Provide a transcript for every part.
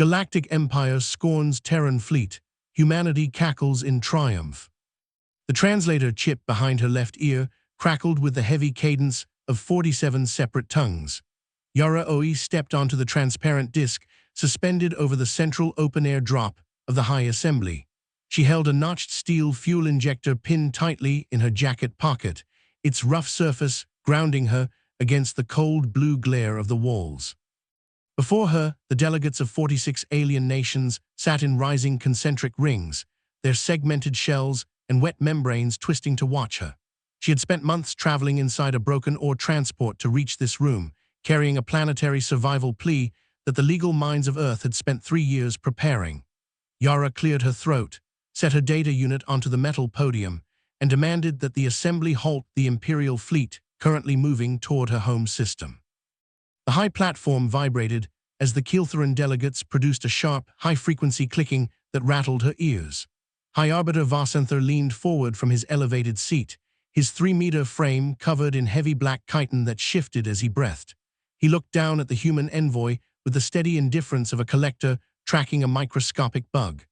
Galactic Empire scorns Terran fleet. Humanity cackles in triumph. The translator chip behind her left ear crackled with the heavy cadence of 47 separate tongues. Yara Oi stepped onto the transparent disc suspended over the central open-air drop of the high assembly. She held a notched steel fuel injector pinned tightly in her jacket pocket, its rough surface grounding her against the cold blue glare of the walls. Before her, the delegates of 46 alien nations sat in rising concentric rings, their segmented shells and wet membranes twisting to watch her. She had spent months traveling inside a broken ore transport to reach this room, carrying a planetary survival plea that the legal minds of Earth had spent 3 years preparing. Yara cleared her throat, set her data unit onto the metal podium, and demanded that the assembly halt the Imperial fleet currently moving toward her home system. The high platform vibrated as the Keeltheran delegates produced a sharp, high-frequency clicking that rattled her ears. High Arbiter Vasanther leaned forward from his elevated seat, his 3-meter frame covered in heavy black chitin that shifted as he breathed. He looked down at the human envoy with the steady indifference of a collector tracking a microscopic bug.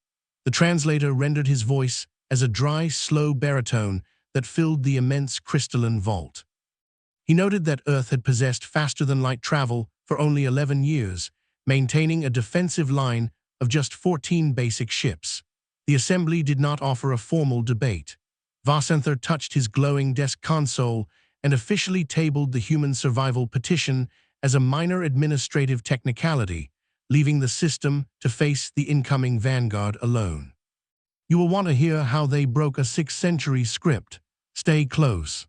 The translator rendered his voice as a dry, slow baritone that filled the immense crystalline vault. He noted that Earth had possessed faster-than-light travel for only 11 years, maintaining a defensive line of just 14 basic ships. The assembly did not offer a formal debate. Vasanther touched his glowing desk console and officially tabled the human survival petition as a minor administrative technicality, leaving the system to face the incoming vanguard alone. You will want to hear how they broke a 6th-century script. Stay close.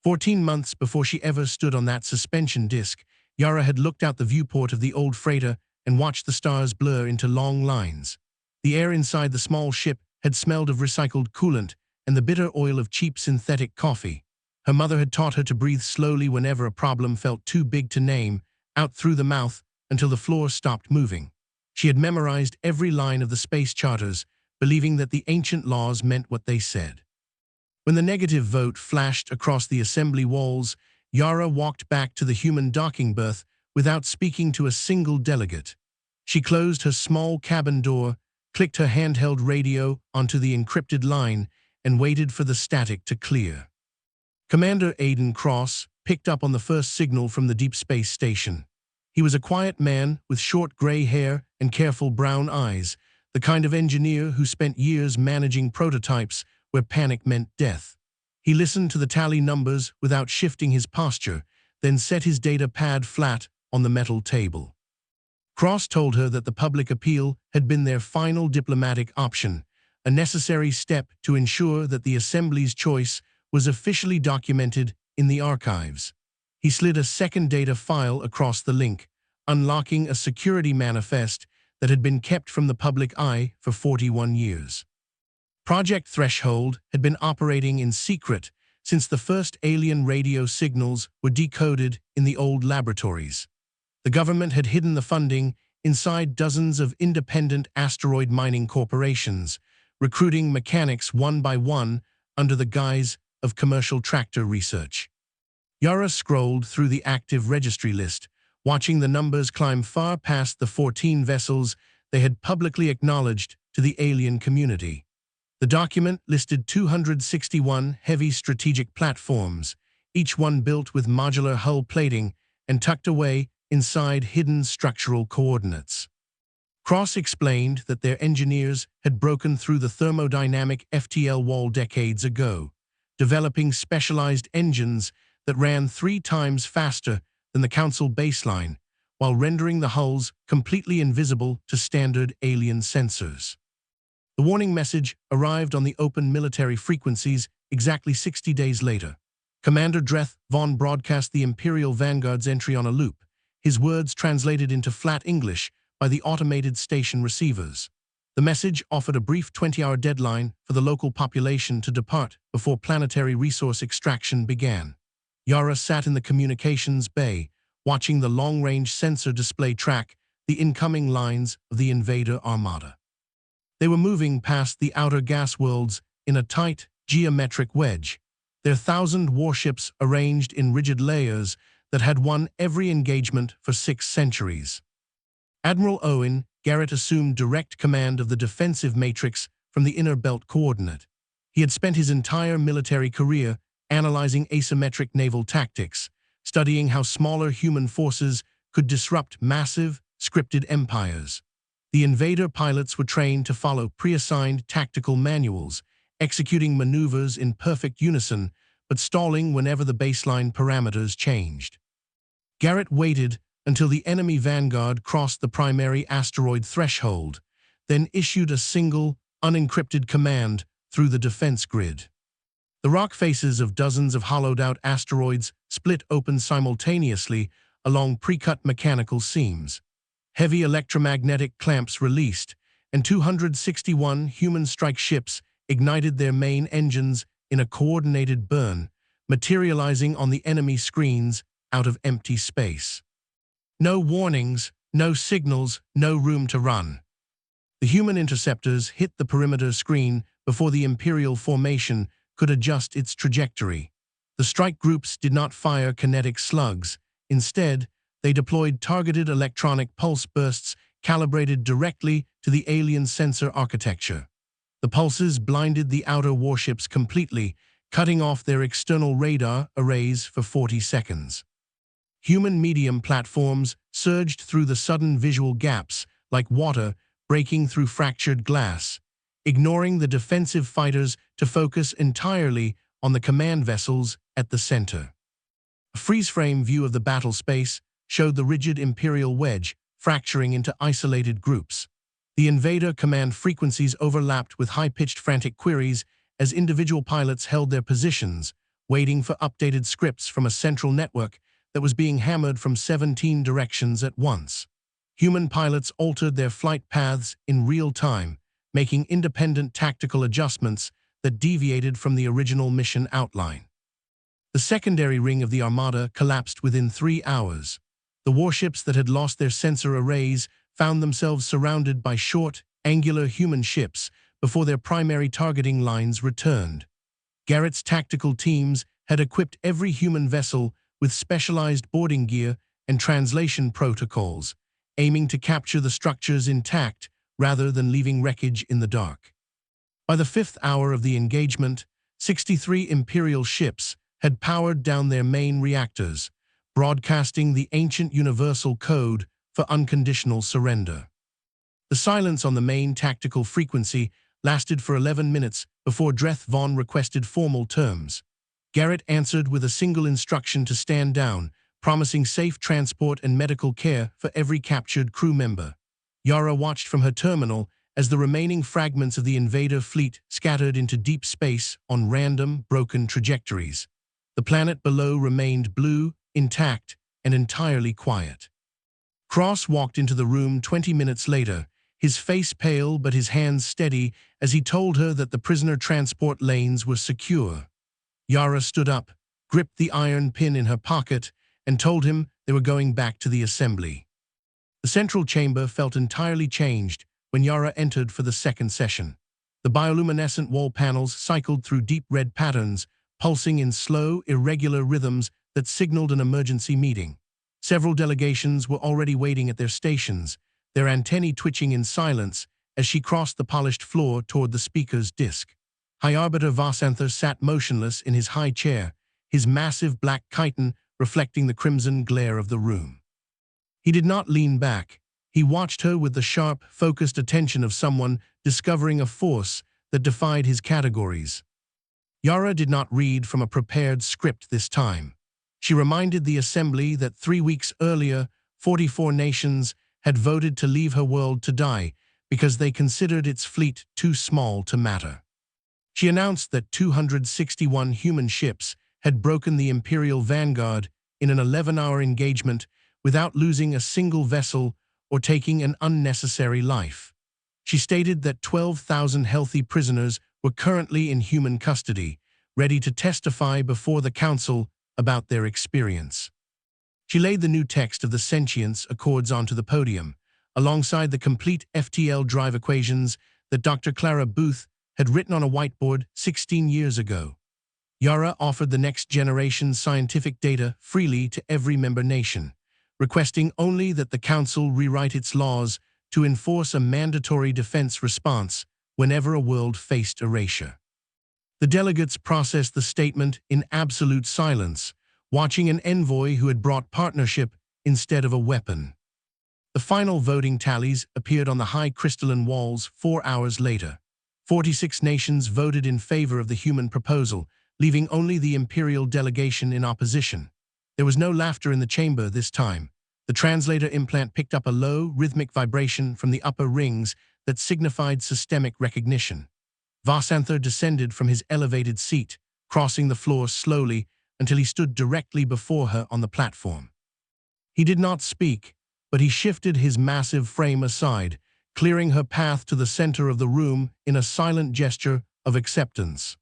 14 months before she ever stood on that suspension disc, Yara had looked out the viewport of the old freighter and watched the stars blur into long lines. The air inside the small ship had smelled of recycled coolant and the bitter oil of cheap synthetic coffee. Her mother had taught her to breathe slowly whenever a problem felt too big to name, out through the mouth until the floor stopped moving. She had memorized every line of the space charters, believing that the ancient laws meant what they said. When the negative vote flashed across the assembly walls, Yara walked back to the human docking berth without speaking to a single delegate. She closed her small cabin door, clicked her handheld radio onto the encrypted line, and waited for the static to clear. Commander Aidan Cross picked up on the first signal from the deep space station. He was a quiet man with short gray hair and careful brown eyes, the kind of engineer who spent years managing prototypes where panic meant death. He listened to the tally numbers without shifting his posture, then set his data pad flat on the metal table. Cross told her that the public appeal had been their final diplomatic option, a necessary step to ensure that the Assembly's choice was officially documented in the archives. He slid a second data file across the link, unlocking a security manifest that had been kept from the public eye for 41 years. Project Threshold had been operating in secret since the first alien radio signals were decoded in the old laboratories. The government had hidden the funding inside dozens of independent asteroid mining corporations, recruiting mechanics one by one under the guise of commercial tractor research. Yara scrolled through the active registry list, watching the numbers climb far past the 14 vessels they had publicly acknowledged to the alien community. The document listed 261 heavy strategic platforms, each one built with modular hull plating and tucked away inside hidden structural coordinates. Cross explained that their engineers had broken through the thermodynamic FTL wall decades ago, developing specialized engines that ran 3 times faster than the Council baseline, while rendering the hulls completely invisible to standard alien sensors. The warning message arrived on the open military frequencies exactly 60 days later. Commander Dreth Vaughn broadcast the Imperial Vanguard's entry on a loop, his words translated into flat English by the automated station receivers. The message offered a brief 20-hour deadline for the local population to depart before planetary resource extraction began. Yara sat in the communications bay, watching the long-range sensor display track the incoming lines of the invader armada. They were moving past the outer gas worlds in a tight, geometric wedge, their 1,000 warships arranged in rigid layers that had won every engagement for 6 centuries. Admiral Owen Garrett assumed direct command of the defensive matrix from the inner belt coordinate. He had spent his entire military career analyzing asymmetric naval tactics, studying how smaller human forces could disrupt massive, scripted empires. The invader pilots were trained to follow pre-assigned tactical manuals, executing maneuvers in perfect unison, but stalling whenever the baseline parameters changed. Garrett waited until the enemy vanguard crossed the primary asteroid threshold, then issued a single, unencrypted command through the defense grid. The rock faces of dozens of hollowed-out asteroids split open simultaneously along pre-cut mechanical seams. Heavy electromagnetic clamps released, and 261 human strike ships ignited their main engines in a coordinated burn, materializing on the enemy screens out of empty space. No warnings, no signals, no room to run. The human interceptors hit the perimeter screen before the Imperial formation could adjust its trajectory. The strike groups did not fire kinetic slugs. Instead, they deployed targeted electronic pulse bursts calibrated directly to the alien sensor architecture. The pulses blinded the outer warships completely, cutting off their external radar arrays for 40 seconds. Human medium platforms surged through the sudden visual gaps like water breaking through fractured glass, ignoring the defensive fighters to focus entirely on the command vessels at the center. A freeze-frame view of the battle space showed the rigid Imperial wedge fracturing into isolated groups. The invader command frequencies overlapped with high-pitched frantic queries as individual pilots held their positions, waiting for updated scripts from a central network that was being hammered from 17 directions at once. Human pilots altered their flight paths in real time, making independent tactical adjustments that deviated from the original mission outline. The secondary ring of the Armada collapsed within 3 hours. The warships that had lost their sensor arrays found themselves surrounded by short, angular human ships before their primary targeting lines returned. Garrett's tactical teams had equipped every human vessel with specialized boarding gear and translation protocols, aiming to capture the structures intact rather than leaving wreckage in the dark. By the 5th hour of the engagement, 63 Imperial ships had powered down their main reactors, broadcasting the ancient universal code for unconditional surrender. The silence on the main tactical frequency lasted for 11 minutes before Dreth Vaughn requested formal terms. Garrett answered with a single instruction to stand down, promising safe transport and medical care for every captured crew member. Yara watched from her terminal as the remaining fragments of the invader fleet scattered into deep space on random, broken trajectories. The planet below remained blue, intact, and entirely quiet. Cross walked into the room 20 minutes later, his face pale but his hands steady as he told her that the prisoner transport lanes were secure. Yara stood up, gripped the iron pin in her pocket, and told him they were going back to the assembly. The central chamber felt entirely changed when Yara entered for the second session. The bioluminescent wall panels cycled through deep red patterns, pulsing in slow, irregular rhythms that signaled an emergency meeting. Several delegations were already waiting at their stations, their antennae twitching in silence as she crossed the polished floor toward the speaker's disk. High Arbiter Vasanther sat motionless in his high chair, his massive black chiton reflecting the crimson glare of the room. He did not lean back. He watched her with the sharp, focused attention of someone discovering a force that defied his categories. Yara did not read from a prepared script this time. She reminded the assembly that 3 weeks earlier, 44 nations had voted to leave her world to die because they considered its fleet too small to matter. She announced that 261 human ships had broken the Imperial vanguard in an 11-hour engagement without losing a single vessel or taking an unnecessary life. She stated that 12,000 healthy prisoners were currently in human custody, ready to testify before the Council about their experience. She laid the new text of the Sentience Accords onto the podium, alongside the complete FTL drive equations that Dr. Clara Booth had written on a whiteboard 16 years ago. Yara offered the next generation's scientific data freely to every member nation, requesting only that the Council rewrite its laws to enforce a mandatory defense response whenever a world faced erasure. The delegates processed the statement in absolute silence, watching an envoy who had brought partnership instead of a weapon. The final voting tallies appeared on the high crystalline walls 4 hours later. 46 nations voted in favor of the human proposal, leaving only the imperial delegation in opposition. There was no laughter in the chamber this time. The translator implant picked up a low, rhythmic vibration from the upper rings that signified systemic recognition. Vasantha descended from his elevated seat, crossing the floor slowly until he stood directly before her on the platform. He did not speak, but he shifted his massive frame aside, clearing her path to the center of the room in a silent gesture of acceptance.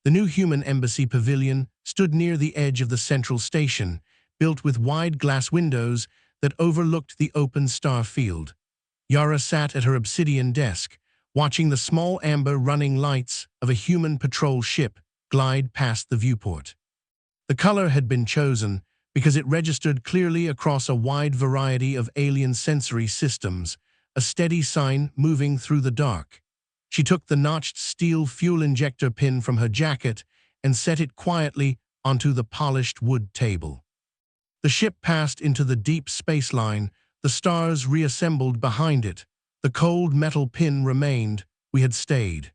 The new human embassy pavilion stood near the edge of the central station, built with wide glass windows that overlooked the open star field. Yara sat at her obsidian desk, watching the small amber running lights of a human patrol ship glide past the viewport. The color had been chosen because it registered clearly across a wide variety of alien sensory systems, a steady sign moving through the dark. She took the notched steel fuel injector pin from her jacket and set it quietly onto the polished wood table. The ship passed into the deep space line, the stars reassembled behind it. The cold metal pin remained. We had stayed.